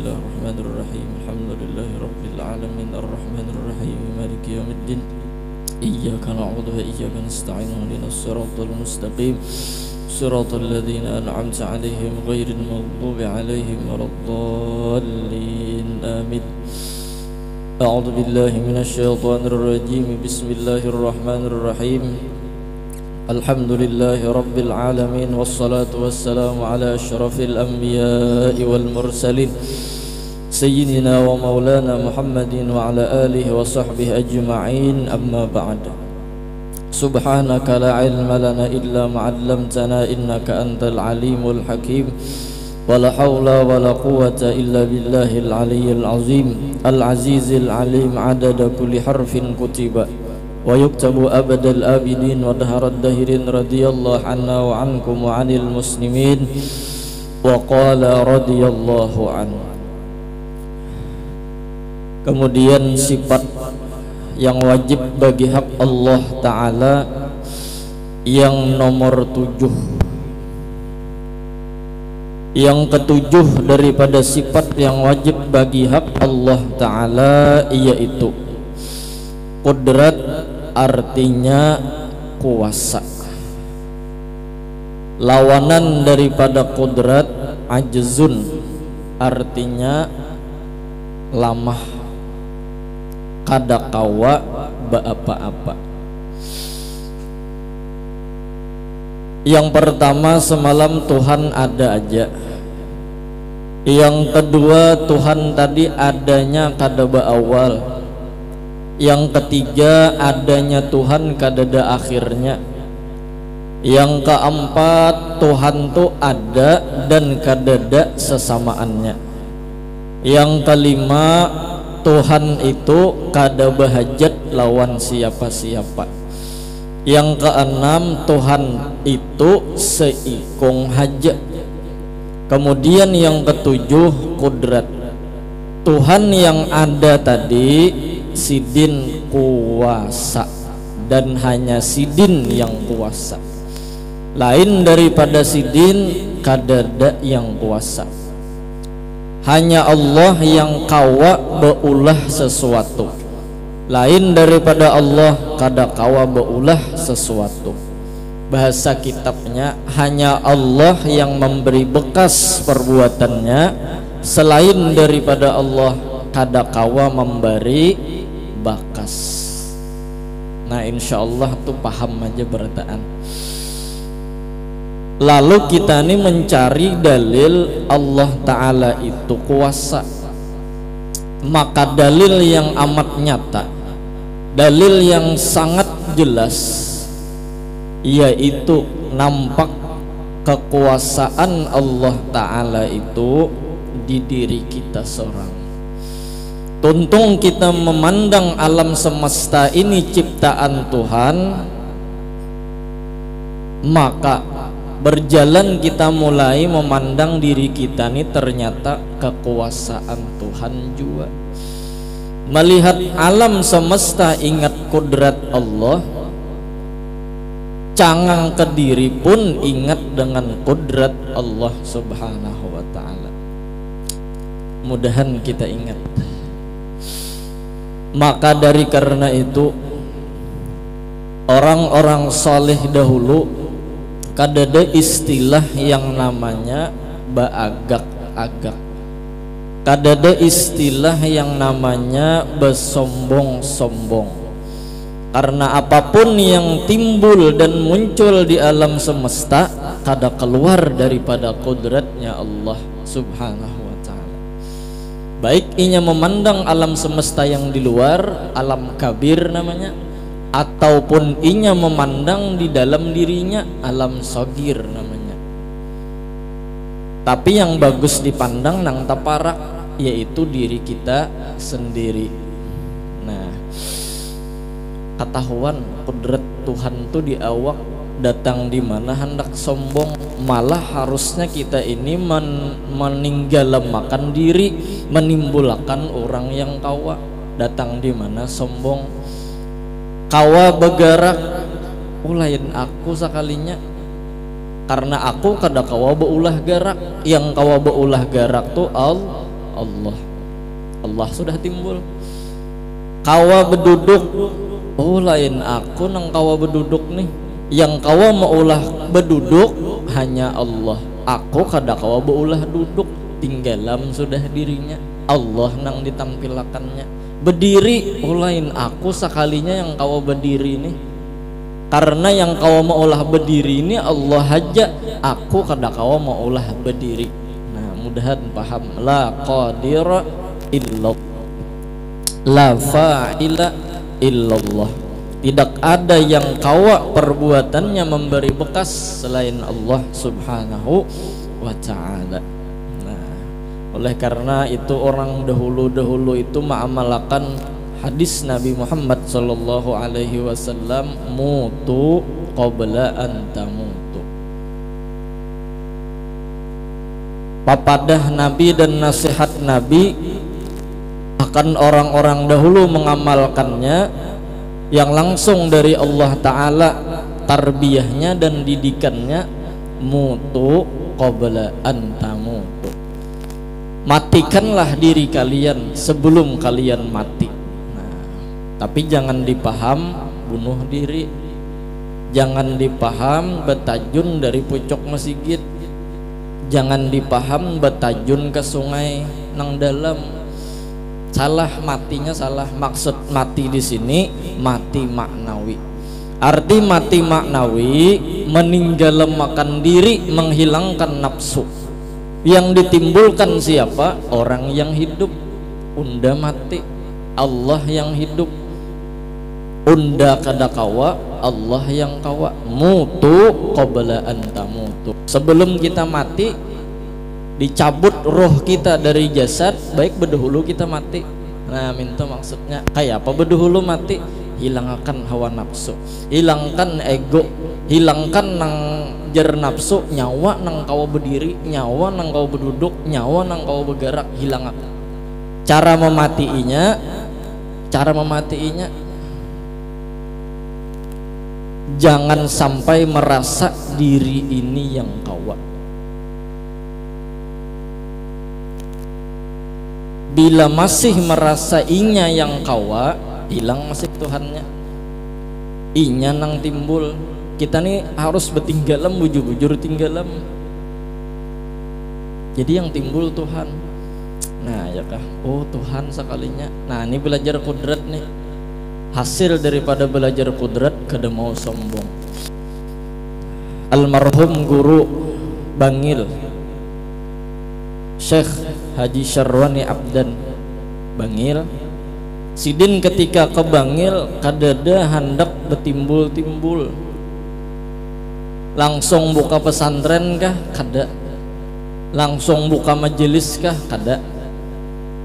Bismillahirrahmanirrahim. Alhamdulillahirabbil alamin arrahmanir rahim maliki yaumiddin. Iyyaka na'budu wa iyyaka nasta'in ihdinas siratal mustaqim. Siratal ladzina an'amta 'alaihim ghairil maghdubi 'alaihim waladdallin. Amin. A'udzu billahi minasy syaithanir rajim. Bismillahirrahmanirrahim. Alhamdulillahi rabbil alamin wassalatu wassalamu ala asyrafil anbiya'i wal mursalin sayyidina wa maulana Muhammadin wa ala alihi wa sahbihi ajma'in, amma ba'd. Subhanaka la ilma lana illa ma 'allamtana innaka antal alimul hakim. Wala haula wala quwwata illa billahil aliyyil azim al azizil alim adada kulli harfin kutiba wa yuktabu abadal abidin wa daharad dahirin radiyallahu anna wa ankum wa anil muslimin wa qala radiyallahu anhu. Kemudian sifat yang wajib bagi hak Allah Ta'ala yang nomor 7, yang ketujuh daripada sifat yang wajib bagi hak Allah Ta'ala yaitu qudrat, artinya kuasa. Lawanan daripada qudrat ajzun, artinya lamah, kada kawa apa-apa. Yang pertama, semalam Tuhan ada aja. Yang kedua, Tuhan tadi adanya kada awal. Yang ketiga, adanya Tuhan kadada akhirnya. Yang keempat, Tuhan tuh ada dan kadada sesamaannya. Yang kelima, Tuhan itu kada bahajat lawan siapa-siapa. Yang keenam, Tuhan itu seikung haja. Kemudian yang ketujuh, qudrat. Tuhan yang ada tadi sidin kuasa, dan hanya sidin yang kuasa. Lain daripada sidin kadada yang kuasa. Hanya Allah yang kawa beulah sesuatu. Lain daripada Allah kada kawa beulah sesuatu. Bahasa kitabnya, hanya Allah yang memberi bekas perbuatannya. Selain daripada Allah kada kawa memberi bakas. Nah, insya Allah tuh paham aja berataan. Lalu kita ini mencari dalil Allah Ta'ala itu kuasa. Maka dalil yang amat nyata, dalil yang sangat jelas, yaitu nampak kekuasaan Allah Ta'ala itu di diri kita seorang. Tuntung kita memandang alam semesta ini ciptaan Tuhan, maka berjalan kita mulai memandang diri kita ini ternyata kekuasaan Tuhan juga. Melihat alam semesta ingat kudrat Allah, cangang ke diri pun ingat dengan kudrat Allah Subhanahu wa Ta'ala. Mudahan kita ingat. Maka dari karena itu, orang-orang soleh dahulu kadada istilah yang namanya baagak-agak, kadada istilah yang namanya besombong-sombong. Karena apapun yang timbul dan muncul di alam semesta kada keluar daripada kodratnya Allah Subhanahu wa Ta'ala. Baik inya memandang alam semesta yang di luar, alam kabir namanya, ataupun inya memandang di dalam dirinya, alam sogir namanya. Tapi yang bagus dipandang nang taparak, yaitu diri kita sendiri. Nah, ketahuan kudrat Tuhan tuh di awak, datang di mana hendak sombong. Malah harusnya kita ini meninggalkan diri, menimbulkan orang yang kawa. Datang di mana sombong, kawa bergerak, lain aku sekalinya. Karena aku kada kawa beulah gerak, yang kawa beulah gerak tuh Allah. Allah sudah timbul. Kawa beduduk, oh lain aku nang kawa beduduk nih. Yang kawa maulah beduduk hanya Allah. Aku kada kawa beulah duduk, tinggalam sudah dirinya. Allah nang ditampilakannya. Berdiri, oh lain aku sekalinya yang kawa berdiri nih. Karena yang kawa maulah berdiri ini Allah aja, aku kada kawa maulah berdiri. Nah, mudahan paham. La qadira illallah, la fa'ila illallah. Tidak ada yang kawa perbuatannya memberi bekas selain Allah subhanahu wa ta'ala. Nah, oleh karena itu orang dahulu-dahulu itu mengamalkan hadis Nabi Muhammad sallallahu alaihi wasallam, mutu qabla an tamutu. Papadah Nabi dan nasihat Nabi akan orang-orang dahulu mengamalkannya yang langsung dari Allah Ta'ala, tarbiyahnya dan didikannya, mutu qabla an tamutu. Matikanlah diri kalian sebelum kalian mati. Nah, tapi jangan dipaham bunuh diri, jangan dipaham betajun dari pucuk masjid, jangan dipaham betajun ke sungai nang dalam. Salah, matinya salah. Maksud mati di sini mati maknawi. Arti mati maknawi meninggalkan diri, menghilangkan nafsu. Yang ditimbulkan siapa? Orang yang hidup. Unda mati, Allah yang hidup. Unda kada kawa, Allah yang kawa. Mutu qabla an tamutu. Sebelum kita mati, dicabut roh kita dari jasad, baik berdahulu kita mati. Nah, minta maksudnya kayak apa berdahulu mati? Hilangkan hawa nafsu, hilangkan ego, hilangkan nang jer nafsu, nyawa nang kau berdiri, nyawa nang kau berduduk, nyawa nang kau bergerak, hilang. Cara mematiinya, jangan sampai merasa diri ini yang kawa. Bila masih merasa inya yang kawa, hilang masih Tuhannya. Inya nang timbul. Kita nih harus bertinggalam, bujur-bujur tinggalam. Jadi yang timbul Tuhan. Nah ya kah, oh Tuhan sekalinya. Nah ini belajar kudrat nih. Hasil daripada belajar kudrat kada mau sombong. Almarhum guru Bangil, Syekh Haji Syarwani Abdan Bangil, sidin ketika ke Bangil kadada hendak betimbul-timbul. Langsung buka pesantren kah? Kada. Langsung buka majelis kah? Kada.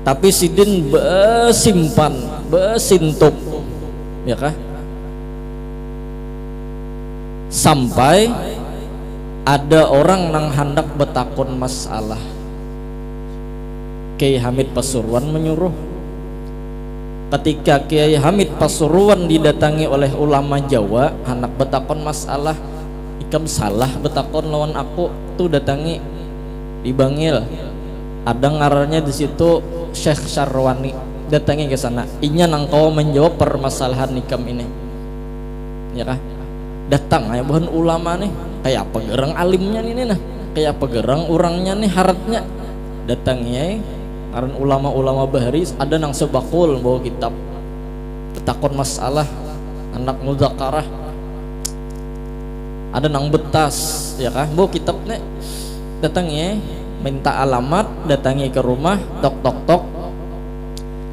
Tapi sidin besimpan, besintup, ya kah? Sampai ada orang nang hendak betakon masalah. Kiai Hamid Pasuruan menyuruh. Ketika Kiai Hamid Pasuruan didatangi oleh ulama Jawa, hendak betakon masalah, ikam salah betakon lawan aku, tuh datangi di Bangil. Ada ngaranya di situ Syekh Syarwani, datangi ke sana. Inya nang kau menjawab permasalahan ikam ini, ya kah? Datang ya bukan ulama nih, kayak apa gerang alimnya nih nah, kayak apa gerang orangnya nih haratnya. Datangnya karena ulama-ulama bahari ada nang sebakul bawa kitab betakon masalah anak mudzakarah, ada nang betas ya kah bawa kitabnya. Datangnya minta alamat, datangi ke rumah, tok tok tok.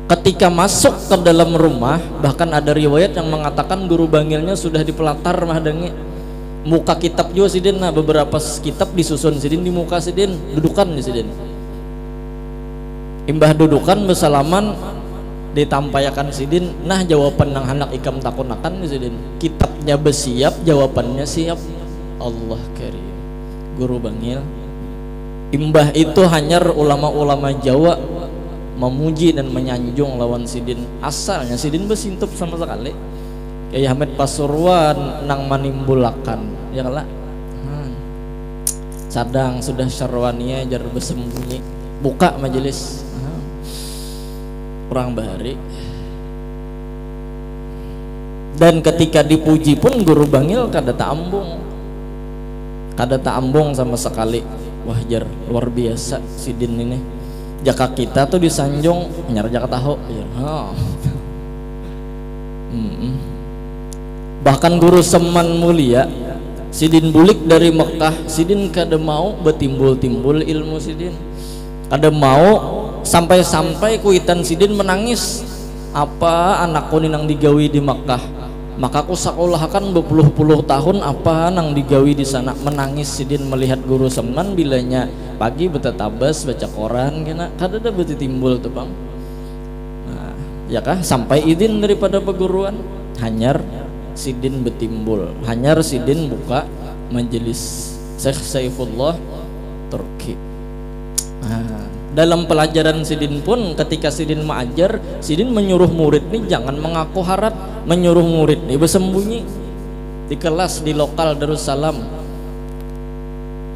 Ketika masuk ke dalam rumah, bahkan ada riwayat yang mengatakan guru Bangilnya sudah dipelatar mahdangi. Muka kitab juga sidin, nah beberapa kitab disusun sidin di muka sidin, dudukan di sidin. Imbah dudukan bersalaman ditampayakan sidin, nah jawaban nang hendak ikam takunakan di sidin. Kitabnya bersiap, jawabannya siap. Allah karim. Guru Bangil. Imbah itu hanyar ulama-ulama Jawa memuji dan menyanjung lawan sidin. Asalnya sidin bersintup sama sekali. Kiai Hamid Pasuruan nang manimbulakan, ya kala. Cadang sudah Syarwania jar bersembunyi. buka majelis kurang bahari. Dan ketika dipuji pun guru bangil kada tak ambung sama sekali. Wah jar luar biasa sidin ini. Jaka kita tuh disanjung nyar jaka tahu. Bahkan guru Seman mulia sidin bulik dari Mekah, sidin kada mau betimbul-timbul ilmu sidin. Kada mau sampai-sampai kuitan sidin menangis. Apa anakku ni nang digawi di Mekah? Maka aku sekolahkan berpuluh-puluh tahun apa nang digawi di sana. Menangis sidin melihat guru Seman bilanya pagi betatabas baca koran kena kada ada beti timbul tuh bang. Nah, ya kah sampai izin daripada peguruan hanyar sidin betimbul, hanyar sidin buka majelis Syekh Saifullah Turki. Nah, dalam pelajaran sidin pun ketika sidin mengajar, sidin menyuruh murid nih jangan mengaku harap, menyuruh murid nih bersembunyi di kelas di lokal Darussalam.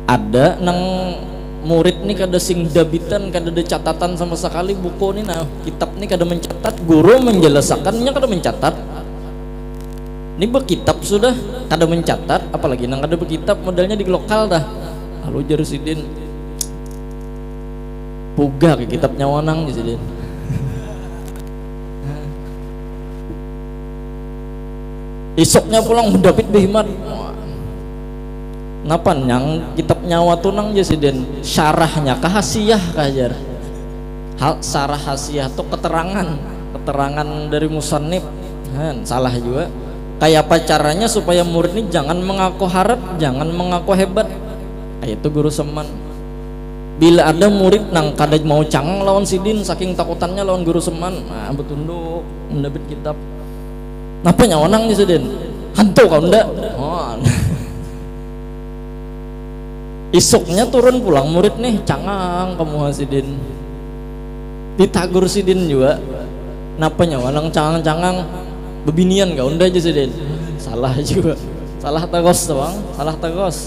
Ada nang murid nih kada sing dabitan, kada ada catatan sama sekali buku nih, nah kitab nih kada mencatat, guru menjelaskannya kada mencatat. Ini berkitab sudah kada mencatat, apalagi nang kada berkitab modalnya di lokal dah. Lalu jar sidin puga ke kitab nyawanang di sidin. Isoknya pulang mendapit behmat. Napa yang kitab nyawa tunang jasidin syarahnya kahasiah kajar. Hal syarah hasiah tuh keterangan dari musannif. Salah juga. Kayak apa caranya supaya murid ini jangan mengaku harap, jangan mengaku hebat. Kayak itu guru Seman. Bila ada murid nang kada mau cangang lawan sidin saking takutannya lawan guru Seman, nah betunduk mendapit kitab. Napa nyawanang di sidin? Hantu kau ndak? Oh. Isuknya turun pulang murid nih cangang kamu sidin. Ditagur sidin juga. Napa nyawanang cangang-cangang? Bebinian kau ndak aja sidin? Salah juga. Salah tagos bang, salah tagos.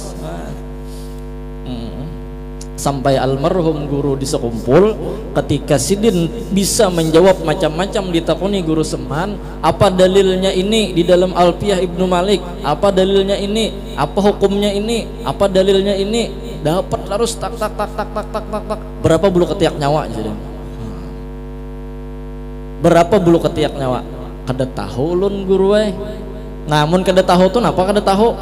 Sampai almarhum guru disekumpul ketika sidin bisa menjawab macam-macam ditakuni guru Seman, apa dalilnya ini di dalam Alfiyah Ibnu Malik, apa dalilnya ini, apa hukumnya ini, apa dalilnya ini, dapat harus tak berapa bulu ketiak nyawa sidin. Berapa bulu ketiak nyawa kada tahu lun guru namun kada tahu tuh napa kada tahu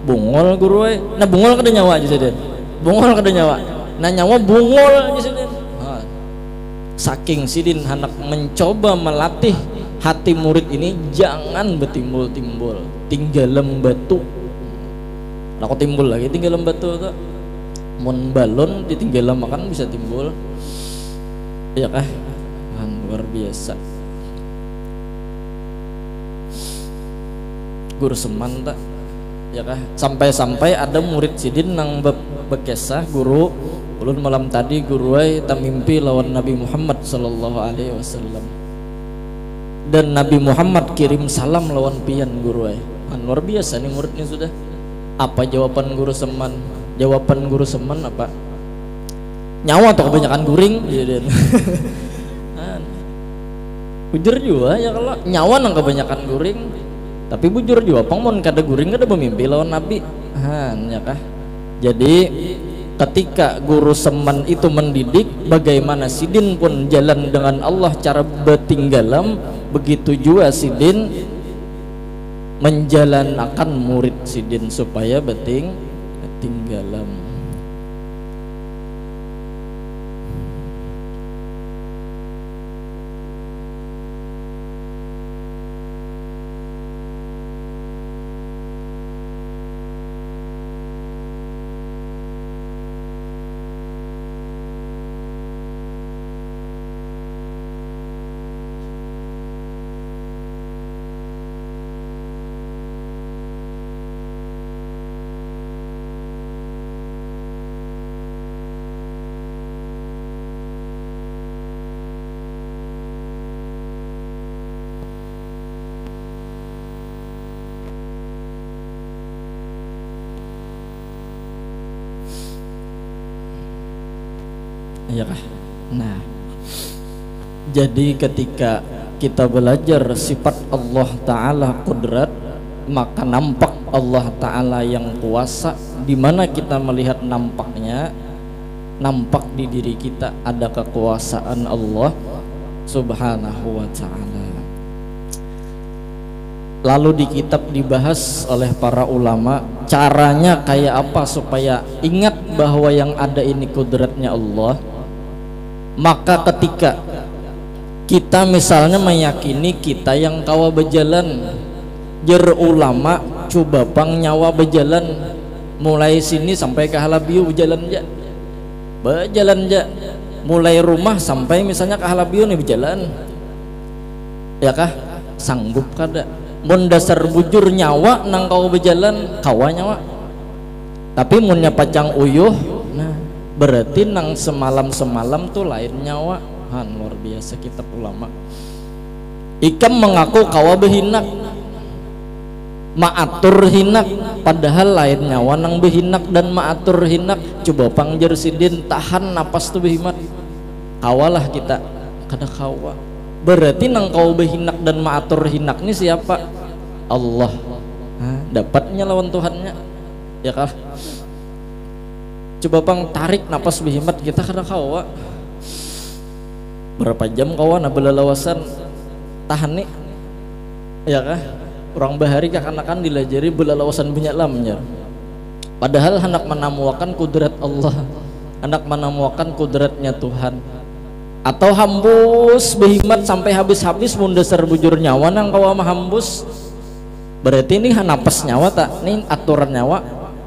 bungol guru nah bungol kada nyawa sidin, bungol kada nyawa. Nah nyawa bungol sidin. Saking sidin hendak mencoba melatih hati murid ini jangan betimbul-timbul, tinggalam batu. Nah kok timbul lagi tinggalam batu tuh. Mun balon ditinggalam makan bisa timbul. Ya kah? Luar biasa. Guru Seman tak? Ya kah? Sampai-sampai ada murid sidin nang bekesah guru ulun malam tadi guru tak mimpi lawan Nabi Muhammad sallallahu alaihi wasallam. Dan Nabi Muhammad kirim salam lawan pian guru luar biasa nih muridnya sudah. Apa jawaban guru Seman? Jawaban guru Seman apa? Nyawa atau kebanyakan guring? Bujur juga ya kalau nyawa nang kebanyakan guring. Tapi bujur juga pangmon kada guring kada memimpi lawan Nabi. Ya kah? Jadi ketika guru Seman itu mendidik, bagaimana sidin pun jalan dengan Allah cara betinggalam, begitu juga sidin menjalankan murid sidin supaya betinggalam. ya kah? Nah, jadi ketika kita belajar sifat Allah Ta'ala kudrat, maka nampak Allah Ta'ala yang kuasa. Di mana kita melihat nampaknya, nampak di diri kita ada kekuasaan Allah Subhanahu wa Ta'ala. Lalu di kitab dibahas oleh para ulama caranya kayak apa supaya ingat bahwa yang ada ini kudratnya Allah. Maka ketika kita misalnya meyakini kita yang kawa berjalan, jer ulama coba bang nyawa berjalan mulai sini sampai ke Halabiu berjalan ja, mulai rumah sampai misalnya ke Halabiu nih berjalan, ya kah? Sanggup kada? Mun dasar bujur nyawa nang kau berjalan kawa nyawa, tapi munnya pacang uyuh, nah berarti nang semalam tuh lain nyawa. Luar biasa kitab ulama. Ikam mengaku kawa behinak, maatur hinak, padahal lain nyawa nang behinak dan maatur hinak. Coba pangjer sidin tahan napas tuh behimat, kawalah kita kada kawa. Berarti nang kau behinak dan maatur hinak ini siapa? Allah. Dapatnya lawan Tuhannya, ya kah? Coba pang tarik napas behimat kita kada kawa. Berapa jam kawan belalawasan tahan nih, ya kah? Orang bahari kakanakan dilajari belalawasan banyak lamnya. Padahal hendak menamuakan kudrat Allah, hendak menamuakan kudratnya Tuhan. Atau hambus behimat sampai habis-habis mundasar bujur nyawa nang kawa mah hambus. Berarti ini napas nyawa tak? Ini aturan nyawa.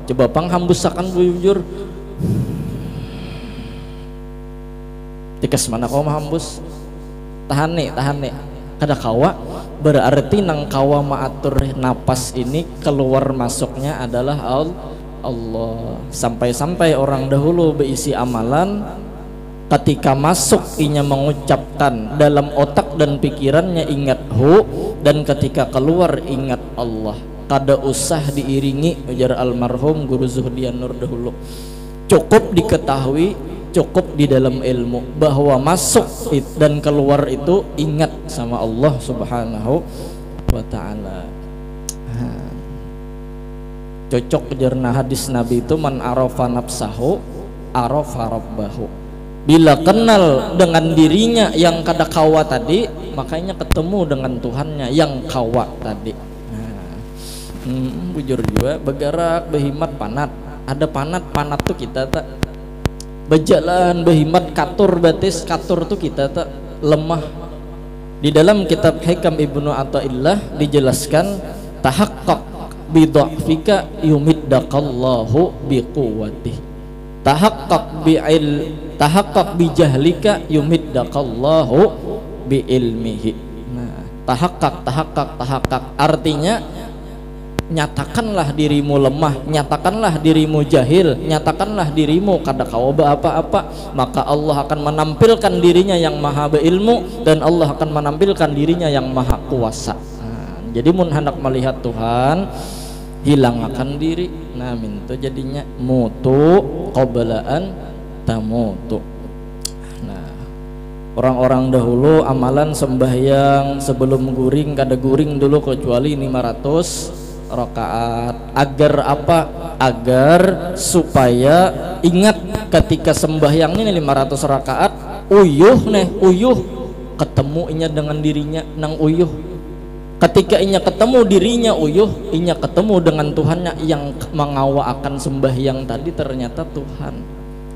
Coba pang hambusakan bujur. Tikas mana kawa mah hambus? Tahan nih. Kada kawa. Berarti nang kawa maatur napas ini keluar masuknya adalah Allah. Sampai-sampai orang dahulu berisi amalan, ketika masuk inya mengucapkan dalam otak dan pikirannya ingat hu, dan ketika keluar ingat Allah. Kada usah diiringi, ujar almarhum Guru Zuhdian Nur dahulu. Cukup diketahui, cukup di dalam ilmu bahwa masuk dan keluar itu ingat sama Allah Subhanahu wa Ta'ala. Cocok jarna hadis Nabi itu, man arafa nafsahu arafa rabbahu. Bila kenal dengan dirinya yang kada kawa tadi, makanya ketemu dengan Tuhannya yang kawa tadi. Bujur juga bergerak behimat panat. Ada panat tuh kita tak berjalan behimat katur batis katur tuh kita tak lemah. Di dalam kitab Hikam Ibnu Athaillah dijelaskan tahaqqaq bi dha'fika yumiddakallahu biquwwatihi. Tahaqqaq bi jahlika yumiddakallahu bi ilmihi. Nah, tahaqqaq artinya nyatakanlah dirimu lemah, nyatakanlah dirimu jahil, nyatakanlah dirimu kada kawa apa-apa, maka Allah akan menampilkan dirinya yang maha berilmu dan Allah akan menampilkan dirinya yang maha kuasa. Jadi mun hendak melihat Tuhan, hilangkan diri. Nah, mintu jadinya mutu qoblaan tamutu. Nah, orang-orang dahulu amalan sembahyang sebelum guring kada guring dulu kecuali 500 rakaat. Agar apa? Agar supaya ingat ketika sembahyang ini 500 rakaat uyuh ketemu inya dengan dirinya nang uyuh. Ketika inya ketemu dirinya uyuh, inya ketemu dengan Tuhannya. Yang mengawa akan sembahyang tadi ternyata Tuhan.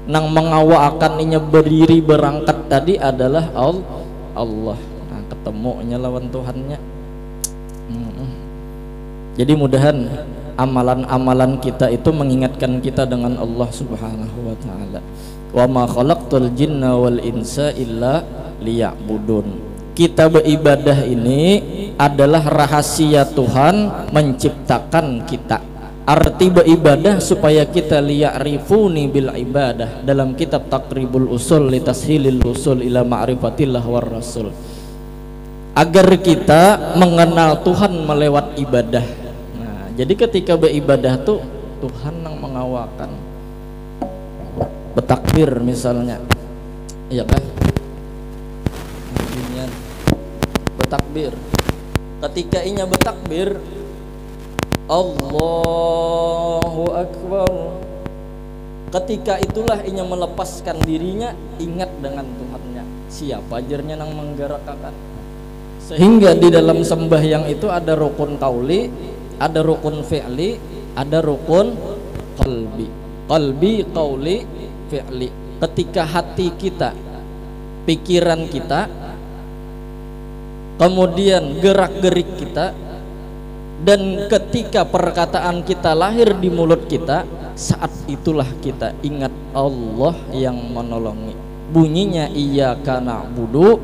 Nang mengawa akan inya berdiri berangkat tadi adalah Allah. Nah, ketemunya lawan Tuhannya. Jadi mudahan amalan-amalan kita itu mengingatkan kita dengan Allah Subhanahu wa Ta'ala. Wa ma khalaqtul jinna wal insa illa liya'budun. Kita beribadah ini adalah rahasia Tuhan menciptakan kita. Arti beribadah supaya kita liya'rifuni bil ibadah. Dalam kitab Taqribul Usul li tashilil usul ila ma'rifatillah war rasul. Agar kita mengenal Tuhan melewat ibadah. Nah, jadi ketika beribadah tuh Tuhan yang mengawakan. Bertakbir misalnya, Iya kan? Beginian bertakbir. Ketika inya bertakbir, Allahu Akbar. Ketika itulah inya melepaskan dirinya, ingat dengan Tuhannya. Siapa ajarnya nang menggerakkan. Sehingga di dalam sembahyang itu ada rukun qauli, ada rukun fi'li, ada rukun qalbi. Qalbi, qauli, fi'li. Ketika hati kita, pikiran kita, kemudian gerak-gerik kita, dan ketika perkataan kita lahir di mulut kita, saat itulah kita ingat Allah yang menolongi. Bunyinya iyyaka na'budu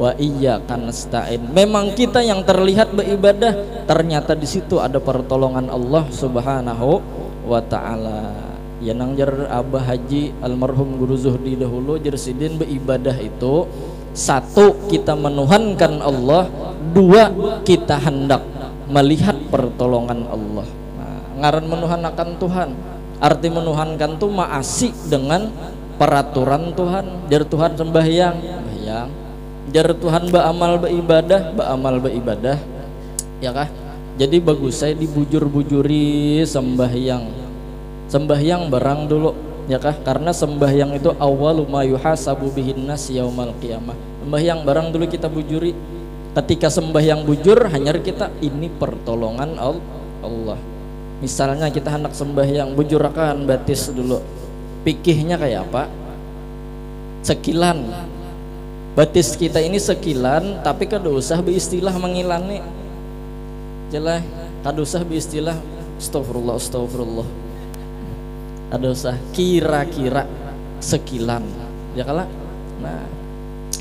wa iyyaka nasta'in. Memang kita yang terlihat beribadah, ternyata di situ ada pertolongan Allah Subhanahu wa taala. Ya nang jar Abah Haji almarhum Guru Zuhdi dahulu jersidin beribadah itu, satu kita menuhankan Allah, dua kita hendak melihat pertolongan Allah. Nah, ngaran menuhankan Tuhan, arti menuhankan tuh maasik dengan peraturan Tuhan. Jar Tuhan sembahyang, jar Tuhan beramal beribadah, ya kah? Jadi bagus saya dibujur-bujuri sembahyang barang dulu, ya kah? Karena sembahyang itu awwalu ma yuhasabu bihin nas yaumal qiyamah. Sembahyang barang dulu kita bujuri. Ketika sembahyang bujur, hanya kita ini pertolongan Allah. Misalnya kita hendak sembahyang bujurakan batis dulu. Pikihnya kayak apa? Sekilan. Batis kita ini sekilan, tapi kada usah beristilah mengilani. Jelas, kada usah beristilah astagfirullah. Kada usah kira-kira sekilan. Ya kalah. Nah,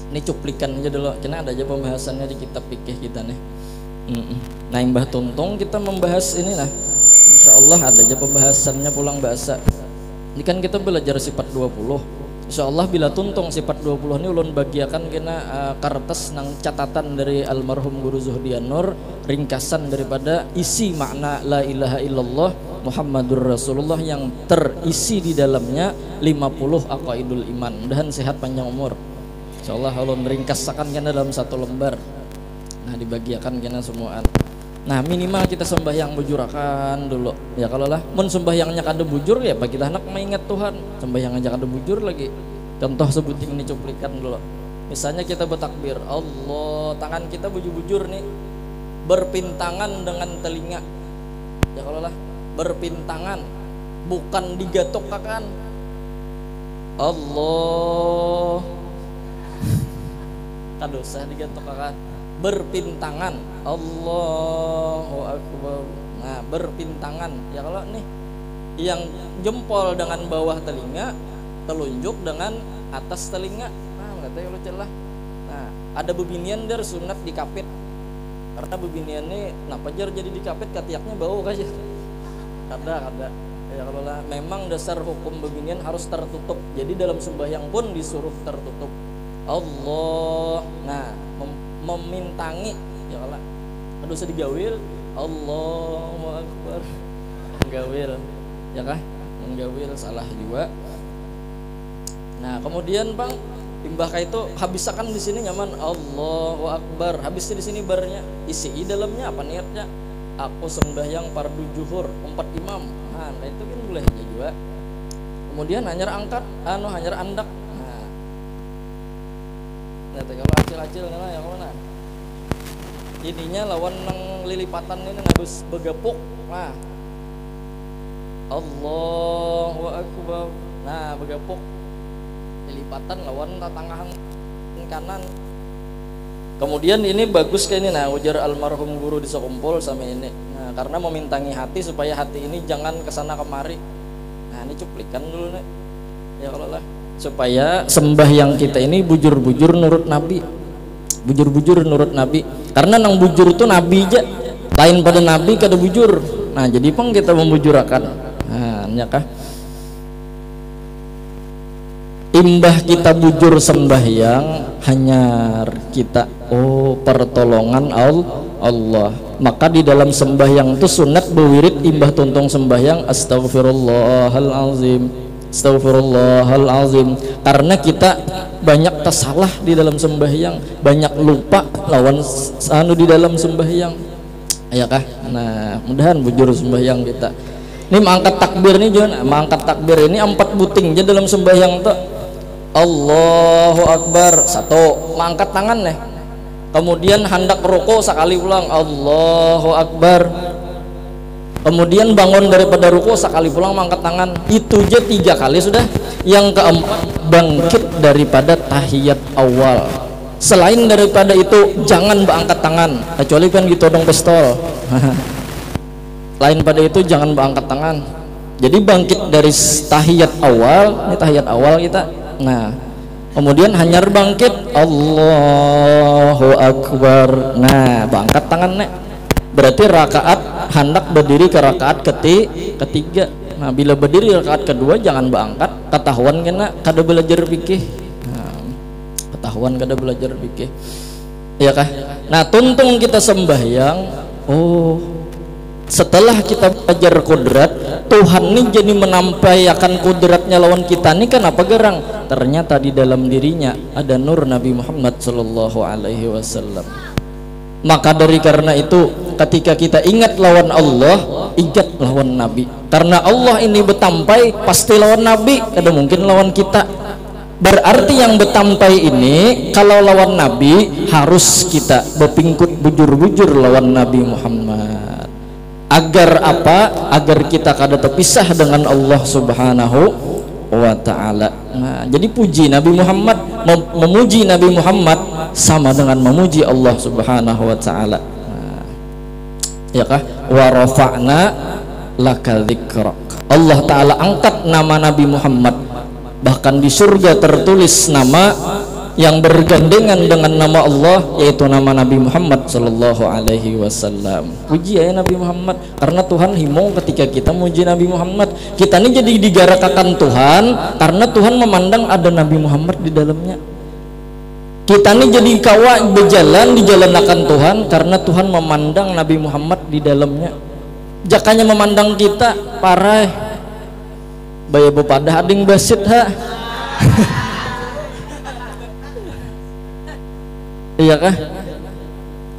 ini cuplikan aja dulu, karena ada aja pembahasannya di kitab fikih kita nih. Nah, Mbah Tuntung kita membahas ini lah. Insya Allah ada aja pembahasannya pulang bahasa. Ini kan kita belajar sifat 20. Insya Allah bila tuntung sifat 20 ini ulun bagiakan kena kertas nang catatan dari almarhum Guru Zuhdian Nur, ringkasan daripada isi makna la ilaha illallah Muhammadur Rasulullah yang terisi di dalamnya 50 aqaidul iman. Mudahan sehat panjang umur. Insyaallah ulun ringkasakan kena dalam satu lembar. Nah, dibagiakan kena semuaan. Nah, minimal kita sembahyang bujurakan dulu. Ya kalau lah mun sembahyangnya kada bujur ya bagi kita hendak mengingat Tuhan. Sembahyang aja kada bujur lagi. Contoh sebutin ini cuplikan dulu. Misalnya kita bertakbir, Allah, tangan kita bujur-bujur nih berpintangan dengan telinga. Ya kalau lah berpintangan, bukan digatokkan. Allah. Kada usah digatokkan. Berpintangan, Allahu Akbar. Nah, berpintangan. Ya kalau nih yang jempol dengan bawah telinga, telunjuk dengan atas telinga. Nah, nggak tahu lu celah. Nah, ada bebinian der sunat dikapit. Karena bebinian ini kenapa jar jadi dikapit, katiaknya bau aja. Kada. Ya kalau lah memang dasar hukum bebinian harus tertutup. Jadi dalam sembahyang pun disuruh tertutup. Allah. Nah, memintangi ya kalau ada usah digawil, Allahu Akbar, menggawil ya kah, menggawil salah juga. Nah, kemudian bang timbah itu habisakan di sini nyaman Allahu Akbar, habis di sini barnya isi dalamnya apa niatnya? Aku sembahyang fardu zuhur 4 imam. Nah, itu kan boleh aja juga. Kemudian hanyar angkat hanyar andak. Nah, kalau acil-acil nah yang mana? Ininya lawan nang lilipatan ini habis begepuk. Nah, Allahu Akbar. Nah, begepuk lilipatan lawan tangan kanan. Kemudian ini bagus kayak ini. Nah, ujar almarhum guru di sekumpul sama ini. Nah, karena memintangi hati supaya hati ini jangan kesana kemari. Nah, ini cuplikan dulu nih. Ya kalau lah supaya sembahyang kita ini bujur-bujur nurut Nabi. Bujur-bujur nurut Nabi. Karena nang bujur itu Nabi aja. Lain pada Nabi kada bujur. Nah, jadi peng kita membujurakan. Nah, nyakah imbah kita bujur sembahyang hanya kita pertolongan Allah. Maka di dalam sembahyang itu sunat berwirid imbah tuntung sembahyang astaghfirullahalazim Astaghfirullahalazim. Karena kita banyak tersalah di dalam sembahyang, banyak lupa lawan anu di dalam sembahyang, ya kah? Nah, mudahan bujur sembahyang kita. Ini mengangkat takbir nih Jon, mengangkat takbir ini 4 buting aja dalam sembahyang tuh. Allahu Akbar, 1, mengangkat tangan nih. Kemudian hendak rukuk sekali ulang Allahu Akbar. Kemudian bangun daripada ruku sekali pulang mengangkat tangan. Itu aja 3 kali sudah. Yang keempat, bangkit daripada tahiyat awal. Selain daripada itu jangan berangkat tangan, kecuali kan gitu dong pistol. Lain pada itu jangan berangkat tangan. Jadi bangkit dari tahiyat awal, ini tahiyat awal kita. Nah, kemudian hanya bangkit Allahu Akbar. Nah, berangkat tangan nek. Berarti rakaat hendak berdiri ke rakaat ketiga. Nah, bila berdiri rakaat kedua jangan berangkat, ketahuan kena kada belajar fikih. Nah, ketahuan kada belajar fikih. Iya kah? Nah, tuntung kita sembahyang. Oh, setelah kita belajar kudrat, Tuhan ini jadi menampaikan kudratnya lawan kita nih kan apa gerang? Ternyata di dalam dirinya ada nur Nabi Muhammad sallallahu alaihi wasallam. Maka dari karena itu ketika kita ingat lawan Allah, ingat lawan Nabi. Karena Allah ini betampai pasti lawan Nabi, kada mungkin lawan kita. Berarti yang betampai ini kalau lawan Nabi harus kita berpingkut bujur-bujur lawan Nabi Muhammad. Agar apa? Agar kita kada terpisah dengan Allah Subhanahu wa ta'ala. Nah, jadi puji Nabi Muhammad, memuji Nabi Muhammad sama dengan memuji Allah Subhanahu wa ta'ala. Nah, ya kah? Wa rafa'na laka dzikrak. Allah taala angkat nama Nabi Muhammad. Bahkan di surga tertulis nama yang bergandengan dengan nama Allah, yaitu nama Nabi Muhammad sallallahu alaihi wasallam. Puji ya Nabi Muhammad, karena Tuhan himau ketika kita muji Nabi Muhammad. Kita ini jadi digarakakan Tuhan karena Tuhan memandang ada Nabi Muhammad di dalamnya. Kita ini jadi kawa berjalan dijalanakan Tuhan karena Tuhan memandang Nabi Muhammad di dalamnya. Jakanya memandang kita parah. Baya bepada ading basit ha. Iya kah?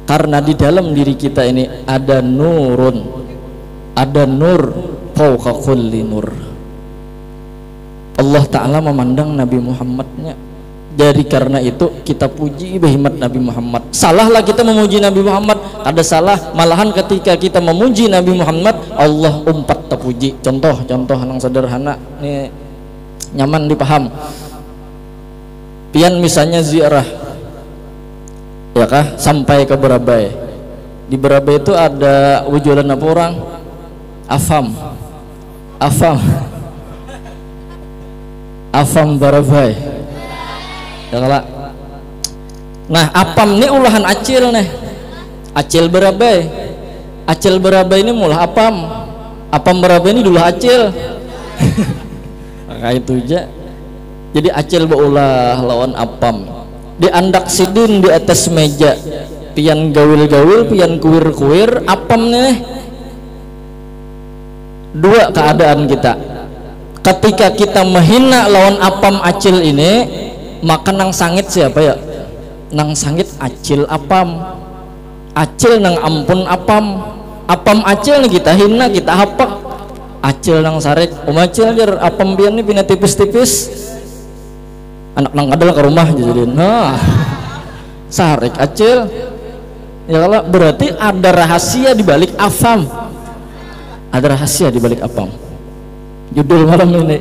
Karena di dalam diri kita ini ada nurun, ada nur fauqa kulli nur. Allah Ta'ala memandang Nabi Muhammadnya. Dari karena itu kita puji berhimmat Nabi Muhammad. Salahlah kita memuji Nabi Muhammad, ada salah. Malahan ketika kita memuji Nabi Muhammad, Allah umpat terpuji. Contoh yang sederhana nih, nyaman dipaham. Pian misalnya ziarah, ya kah, sampai ke Berabai. Di Berabai itu ada wujudan apa orang? Afam Berabai, ya kala. Nah, apam ini ulahan acil nih, acil Berabai. Acil Berabai ini mulah apam Berabai ini dulu acil. Kayak itu aja. Jadi acil beulah lawan apam. Di andak sidin di atas meja, pian gawil-gawil, pian kuir-kuir, apam nih. Dua keadaan kita. Ketika kita menghina lawan apam acil ini, maka nang sangit siapa ya? Nang sangit acil apam. Acil nang ampun apam. Apam acil nih kita hina, kita hapak. Acil nang sarik, acil jar apam pian nih pina tipis-tipis. Anak nang kadal ke rumah jadi nah sarik acil ya. Kalau berarti ada rahasia di balik afam, ada rahasia di balik apam. Judul malam ini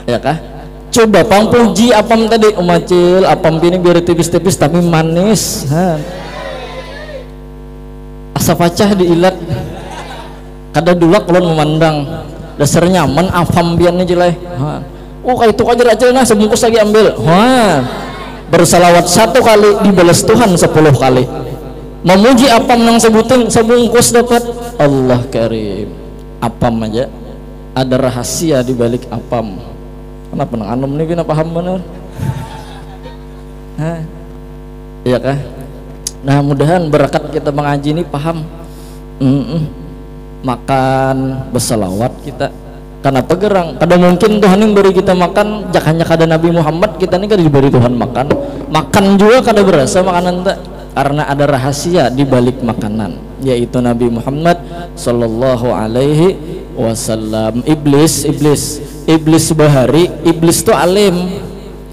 ya kah? Coba pang puji apam tadi, acil apam ini biar tipis-tipis tapi manis ha. Asa pacah diilat kada dulak kalau memandang dasar nyaman afam biannya jelek ha. Oh, kayak itu aja acil nah sebungkus lagi ambil. Wah, bersalawat 1 kali dibalas Tuhan 10 kali. Memuji apam nang sebutin sebungkus dapat. Allah karim. Apam aja ada rahasia di balik apam. Kenapa nang anom nih kena paham bener? Hah? Iya kah? Nah, mudahan berkat kita mengaji ini paham. Makan bersalawat kita. karena pegerang. Kada mungkin Tuhan yang beri kita makan jakanya kada Nabi Muhammad kita ini kada diberi Tuhan makan juga kada berasa makanan tak, karena ada rahasia di balik makanan, yaitu Nabi Muhammad sallallahu alaihi wasallam. Iblis bahari, iblis tu alim,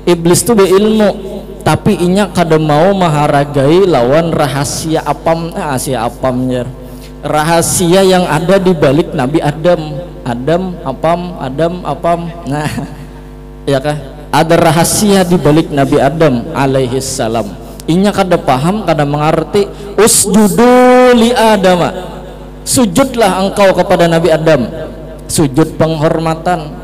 iblis tu berilmu, tapi inya kada mau maharagai lawan rahasia rahasia yang ada di balik Nabi Adam. Nah, ya kah? Ada rahasia di balik Nabi Adam alaihi salam. Inya kada paham, kada mengerti. Usjudu li Adama, sujudlah engkau kepada Nabi Adam, sujud penghormatan.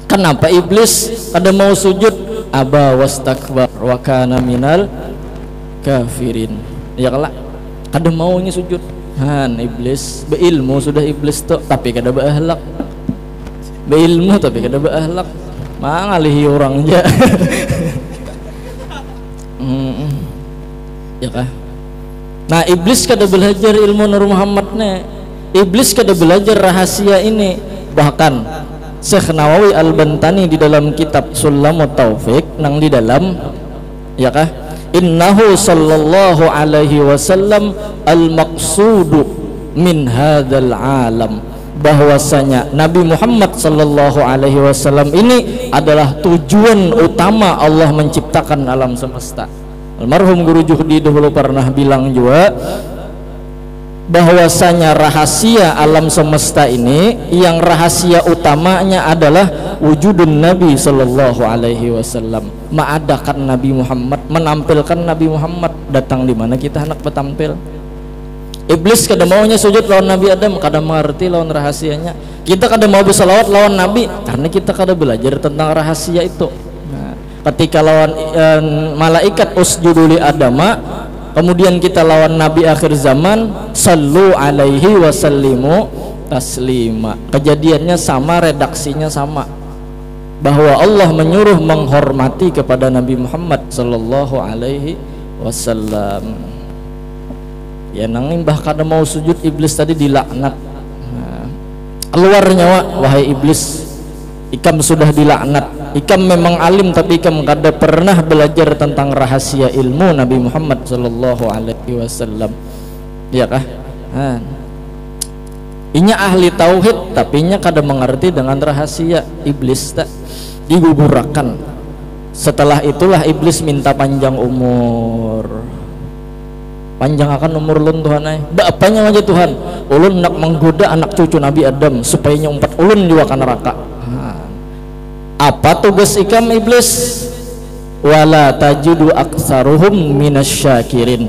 Kenapa iblis kada mau sujud? Aba wastakbar wa kana minal kafirin. Ya kelak kada mau ini sujud. Iblis beilmu sudah iblis tuh, tapi kada beakhlak. Beilmu tapi kada beakhlak, mangalihi orang aja. Ya kah? Nah, iblis kada belajar ilmu Nur Muhammad nih. Iblis kada belajar rahasia ini. Bahkan Syekh Nawawi Al-Bantani di dalam kitab Sulamut Taufik nang di dalam, ya kah? Innahu sallallahu alaihi wasallam al-maqsudu min hadzal alam, bahwasanya Nabi Muhammad sallallahu alaihi wasallam ini adalah tujuan utama Allah menciptakan alam semesta. Almarhum Guru Juhdi dahulu pernah bilang juga bahwasanya rahasia alam semesta ini yang rahasia utamanya adalah wujudun Nabi sallallahu alaihi wasallam, mengadakan Nabi Muhammad, menampilkan Nabi Muhammad. Datang di mana kita hendak bertampil. Iblis kada maunya sujud lawan Nabi Adam, kada mengerti lawan rahasianya. Kita kada mau bersalawat lawan Nabi karena kita kada belajar tentang rahasia itu. Nah, ketika lawan malaikat usjudu li Adama, kemudian kita lawan Nabi akhir zaman, sallu alaihi wasallimu taslima. Kejadiannya sama, redaksinya sama, bahwa Allah menyuruh menghormati kepada Nabi Muhammad sallallahu alaihi wasallam. Ya nangin bahkan mau sujud, iblis tadi dilaknat. Nah, keluar nyawa, wahai iblis, ikam sudah dilaknat. Ikam memang alim tapi ikam kada pernah belajar tentang rahasia ilmu Nabi Muhammad sallallahu alaihi wasallam. Ya kah? Inya ahli tauhid tapi inya kada mengerti dengan rahasia. Iblis tak digugurakan. Setelah itulah iblis minta panjang umur. Panjang akan umur ulun Tuhan ay. Bapaknya aja Tuhan, ulun nak menggoda anak cucu Nabi Adam supaya nyumpat ulun juga ke neraka. Apa tugas ikam iblis? Wala tajidu aksaruhum minasyakirin.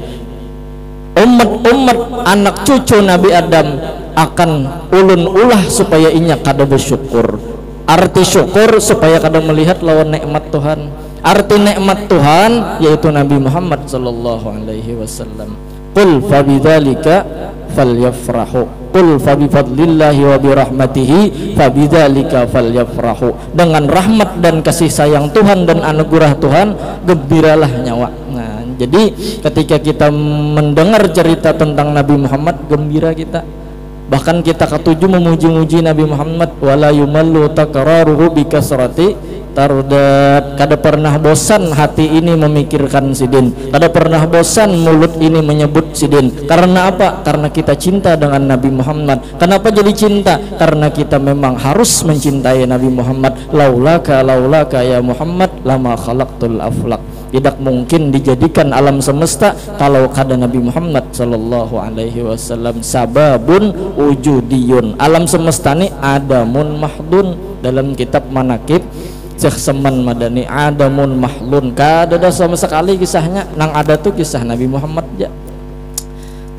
Umat anak cucu Nabi Adam akan ulun ulah supaya inya kada bersyukur. Arti syukur supaya kada melihat lawan nikmat Tuhan. Arti nikmat Tuhan yaitu Nabi Muhammad sallallahu alaihi wasallam. Qul fabidzalika falyafrahu, qul fabifadlillahi wa birahmatihi fabidzalika falyafrahu. Dengan rahmat dan kasih sayang Tuhan dan anugerah Tuhan gembiralah nyawa. Nah, jadi ketika kita mendengar cerita tentang Nabi Muhammad, gembira kita. Bahkan kita ketujuh memuji-muji Nabi Muhammad, wala yumallu takraruhu bikasrati tardat. Kada pernah bosan hati ini memikirkan sidin, kada pernah bosan mulut ini menyebut sidin. Karena apa? Karena kita cinta dengan Nabi Muhammad. Kenapa jadi cinta? Karena kita memang harus mencintai Nabi Muhammad. Laulaka ya Muhammad lama khalaqtul aflaq. Tidak mungkin dijadikan alam semesta kalau kada Nabi Muhammad sallallahu alaihi wasallam. Sababun wujudiyun, alam semesta ini adamun mahdun. Dalam kitab Manaqib Syekh Seman Madani, adamun mahlun, kada ada sama sekali kisahnya. Nang ada tuh kisah Nabi Muhammad ya.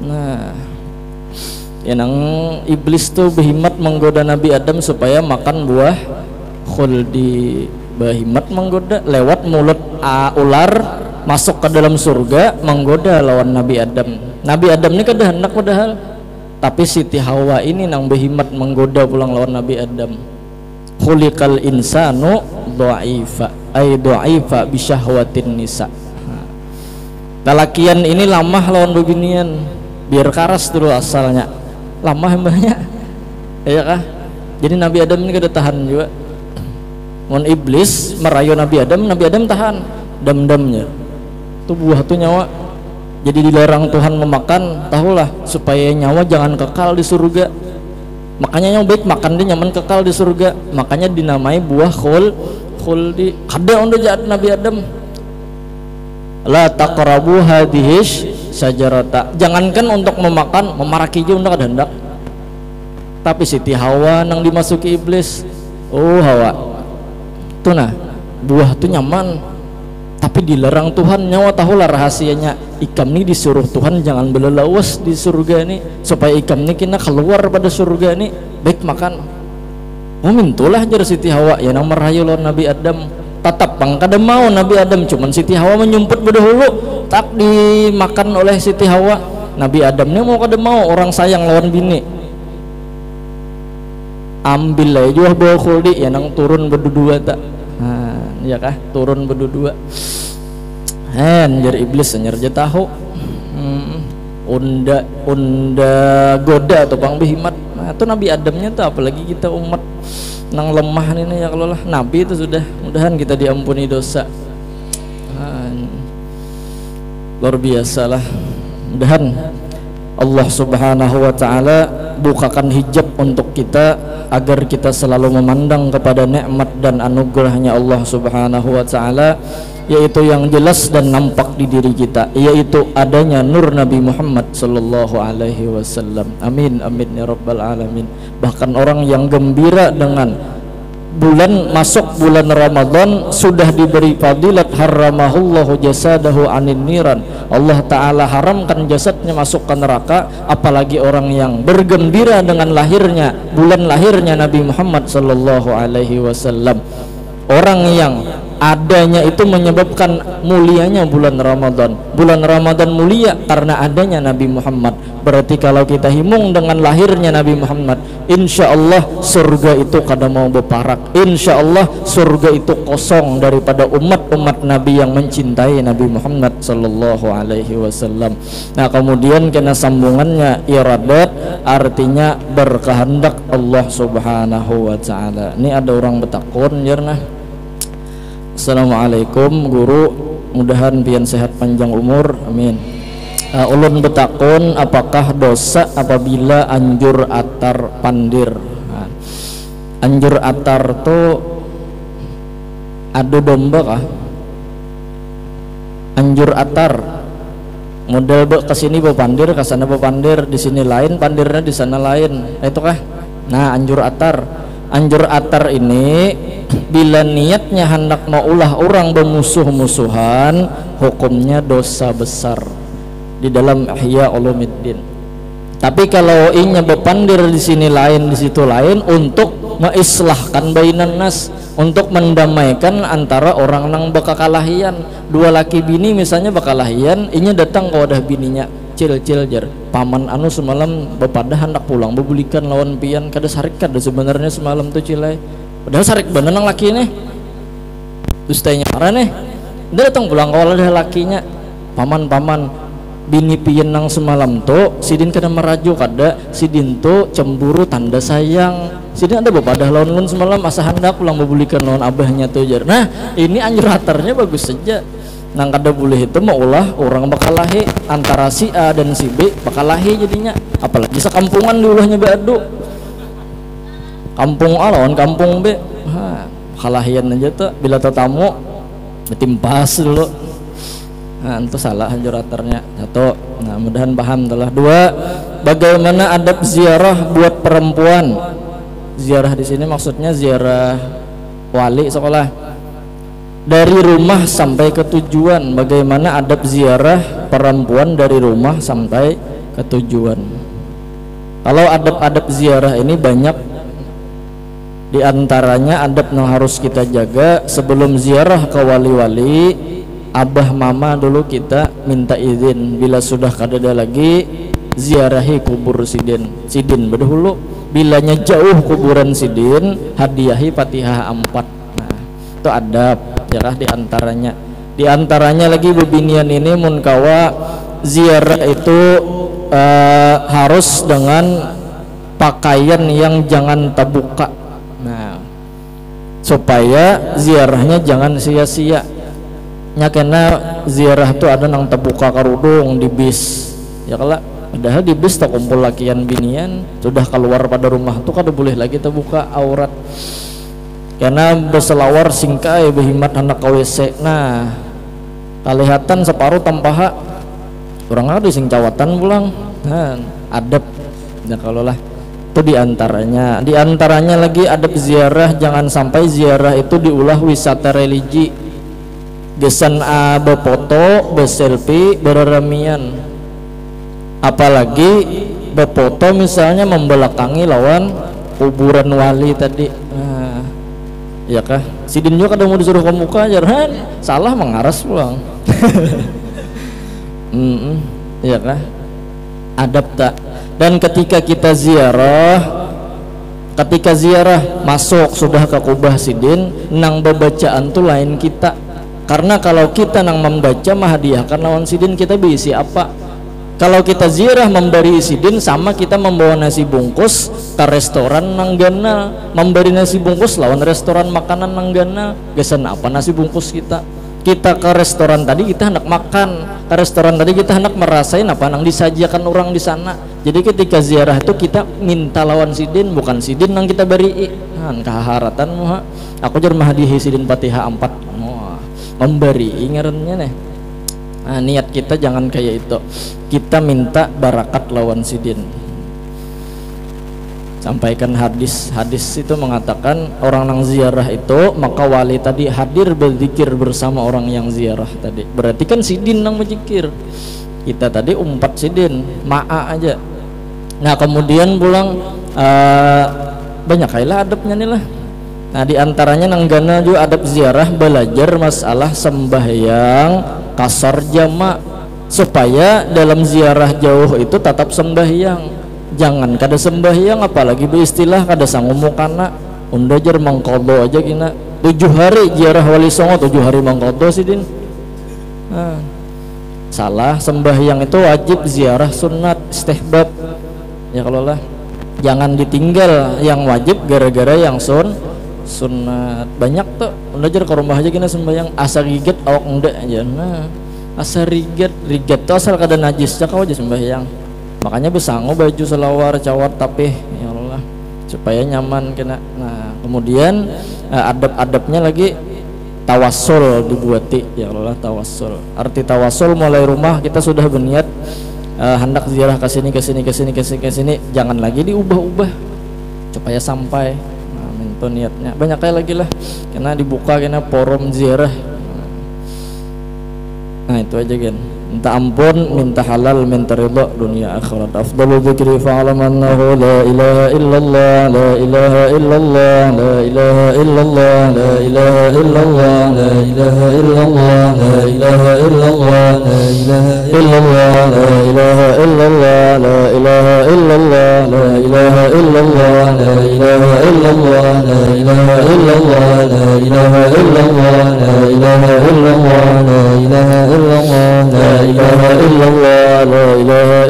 Nah, ya nang iblis tuh berhimmat menggoda Nabi Adam supaya makan buah khuldi. Berhimmat menggoda lewat mulut ular masuk ke dalam surga, menggoda lawan Nabi Adam. Nabi Adam ini kada hendak padahal, tapi Siti Hawa ini nang berhimmat menggoda pulang lawan Nabi Adam. Khuliqal insanu dha'ifa, ay dha'ifa bi syahwatin nisa. Lalakian ini lamah lawan bebinian, biar karas dulu asalnya. Lamah mbahnya. Ya kah? Jadi Nabi Adam ini kada tahan juga. Mun iblis merayu Nabi Adam tahan dam-damnya. Itu buah tuh nyawa. Jadi dilarang Tuhan memakan, tahulah supaya nyawa jangan kekal di surga. Makanya yang baik makan dia nyaman kekal di surga. Makanya dinamai buah khuldi. Kada untuk jahat Nabi Adam. La taqrabu hadhihi syajarata. Jangankan untuk memakan, memaraki aja untuk hendak. Tapi Siti Hawa nang dimasuki iblis. Oh Hawa. Tuh nah, buah tuh nyaman. Tapi dilarang Tuhan, nyawa tahulah rahasianya. Ikam ini disuruh Tuhan jangan belelawas di surga ini, supaya ikam ini kena keluar pada surga ini. Baik makan. Oh mintulah jar Siti Hawa ya nang merayu lawan Nabi Adam. Tatap pang kada mau Nabi Adam, cuman Siti Hawa menyumput berdahulu tak dimakan oleh Siti Hawa. Nabi Adam ini mau kada mau, orang sayang lawan bini. Ambil lah jual buah khuldi ya nang turun berdua tak. Nah, ya kah turun berdua. Jar iblis nyerja tahu. Unda goda atau pang bihimat. Nah, itu Nabi Adamnya tuh, apalagi kita umat nang lemah ini ya, kalau lah Nabi itu sudah, mudahan kita diampuni dosa. Luar biasa lah. Mudahan Allah Subhanahu wa ta'ala bukakan hijab untuk kita agar kita selalu memandang kepada nikmat dan anugerahnya Allah Subhanahu wa ta'ala, yaitu yang jelas dan nampak di diri kita, yaitu adanya nur Nabi Muhammad sallallahu alaihi wasallam. Amin amin ya rabbal alamin. Bahkan orang yang gembira dengan masuk bulan Ramadan sudah diberi fadilat haramahullahu jasadahu anin niran. Allah Ta'ala haramkan jasadnya masuk ke neraka, apalagi orang yang bergembira dengan bulan lahirnya Nabi Muhammad sallallahu alaihi wasallam. Orang yang adanya itu menyebabkan mulianya bulan Ramadan. Bulan Ramadan mulia karena adanya Nabi Muhammad. Berarti kalau kita himung dengan lahirnya Nabi Muhammad, insya Allah surga itu kada mau berparak. Insya Allah surga itu kosong daripada umat-umat Nabi yang mencintai Nabi Muhammad sallallahu alaihi wasallam. Nah kemudian kena sambungannya iradat, artinya berkehendak Allah Subhanahu wa ta'ala. Ini ada orang betakun jarnah. Assalamualaikum guru, mudahan pian sehat panjang umur, amin. Ulun betakun, apakah dosa apabila anjur atar pandir? Anjur atar tuh adu domba kah? Anjur atar model kesini bepandir, kesana bepandir, di sini lain pandirnya, di sana lain, itu kah? Nah anjur atar. Anjur atar ini bila niatnya hendak mau ulah orang bermusuh-musuhan, hukumnya dosa besar di dalam Ihya Ulumuddin. Tapi kalau inya bepandir di sini lain, di situ lain, untuk mengislahkan bainan nas, untuk mendamaikan antara orang nang bakakalahian. Dua laki bini misalnya bakalahian, inya datang ke wadah bininya, cil jar paman anu semalam bepada hendak pulang bebulikan lawan pian, kada sarik kada sebenarnya semalam tuh cilai, padahal sarik bener nang laki nih ustanya marah nih, dia datang pulang ke wadah lakinya, paman bini pian nang semalam tuh sidin kada merajuk, kada sidin tuh cemburu tanda sayang, sidin ada bepadah lawan lun semalam asa hendak pulang bebulikan lawan abahnya tuh jar. Nah ini anjur atarnya bagus saja. Nang kada boleh itu maulah orang bakalahi antara si A dan si B bakalahi jadinya, apalagi sekampungan diulahnya beadu kampung A lawan kampung B, kalahian aja tuh bila tetamu betimpas dulu. Nah itu salah anjur atarnya satu. Nah mudahan paham telah. Dua, bagaimana adab ziarah buat perempuan? Ziarah di sini maksudnya ziarah wali sekolah. Dari rumah sampai ke tujuan, bagaimana adab ziarah perempuan dari rumah sampai ke tujuan? Kalau adab-adab ziarah ini banyak, di antaranya adab yang harus kita jaga sebelum ziarah ke wali-wali. Abah mama dulu kita minta izin, bila sudah kada ada lagi ziarahi kubur sidin berdahulu. Bilanya jauh kuburan sidin, hadiahi Fatihah 4. Nah itu adab ya, di antaranya lagi bebinian ini munkawa ziarah itu harus dengan pakaian yang jangan terbuka. Nah, supaya ziarahnya jangan sia-sia. Nya kena ziarah tuh ada nang terbuka karudung di bis. Ya kalau padahal di bis tak kumpul lakian binian, sudah keluar pada rumah tuh kada boleh lagi terbuka aurat. Karena berselawar singkai behimat anak KWC. Nah, kelihatan separuh tampaha kurang ada sing cawatan pulang. Nah, adab. Nah, kalau lah itu diantaranya lagi adab ziarah, jangan sampai ziarah itu diulah wisata religi. Gesan befoto, berselfie, berremian. Apalagi befoto misalnya membelakangi lawan kuburan wali tadi. Nah, ya kah? Sidin juga kadang mau disuruh ke muka aja, salah mengaras pulang. Ya kah? Adab tak. Dan ketika ziarah masuk sudah ke kubah sidin, nang bebacaan tuh lain kita. Karena kalau kita nang membaca menghadiahkan lawan sidin, kita berisi apa? Kalau kita ziarah memberi sidin sama kita membawa nasi bungkus ke restoran nang gana, memberi nasi bungkus lawan restoran makanan nang gana. Gesan apa nasi bungkus kita? Kita ke restoran tadi kita hendak makan, ke restoran tadi kita hendak merasain apa nang disajikan orang di sana. Jadi ketika ziarah itu kita minta lawan sidin, bukan sidin nang kita beri. Nah, keharatan muha. Aku jar mahadihi sidin Fatihah 4. Memberi ngarannya nih. Nah, niat kita jangan kayak itu. Kita minta barakat lawan sidin. Sampaikan hadis itu mengatakan orang nang ziarah itu maka wali tadi hadir berzikir bersama orang yang ziarah tadi. Berarti kan sidin nang berzikir. Kita tadi umpat sidin, ma'a aja. Nah, kemudian pulang banyak kailah adabnya nih lah. Nah, diantaranya nanggana juga adab ziarah belajar masalah sembahyang kasar jamak supaya dalam ziarah jauh itu tetap sembahyang. Jangan kada sembahyang apalagi beristilah kada sangumukana unda jar mangkodo aja gina 7 hari ziarah wali songo 7 hari mangkodo sidin. Nah, salah. Sembahyang itu wajib, ziarah sunat istihbab. Ya kalau lah jangan ditinggal yang wajib gara-gara yang sunat. Banyak tuh unda jar ke rumah aja gina sembahyang asa riget awak unda aja. Nah, asa riget tuh asal kada najis cak aja sembahyang. Makanya besangu baju selawar cawat tapih ya Allah supaya nyaman kena. Nah, kemudian adab-adabnya lagi tawassul dibuati ya Allah. Tawassul, arti tawassul mulai rumah kita sudah berniat hendak ziarah ke sini, jangan lagi diubah-ubah supaya sampai. Nah, minta niatnya banyak kayak lagi lah karena dibuka kena forum ziarah. Nah, itu aja kan. Minta ampun, minta halal, minta ridha dunia akhirat. Afdalu dzikri fa'lam annahu la ilaha illallah, la ilaha illallah, la ilaha illallah, la ilaha illallah, la ilaha illallah, la ilaha illallah, la ilaha illallah, la ilaha illallah, la ilaha illallah, la ilaha illallah, la ilaha illallah, la ilaha illallah, la ilaha illallah, la ilaha illallah, la ilaha illallah, la ilaha illallah, la ilaha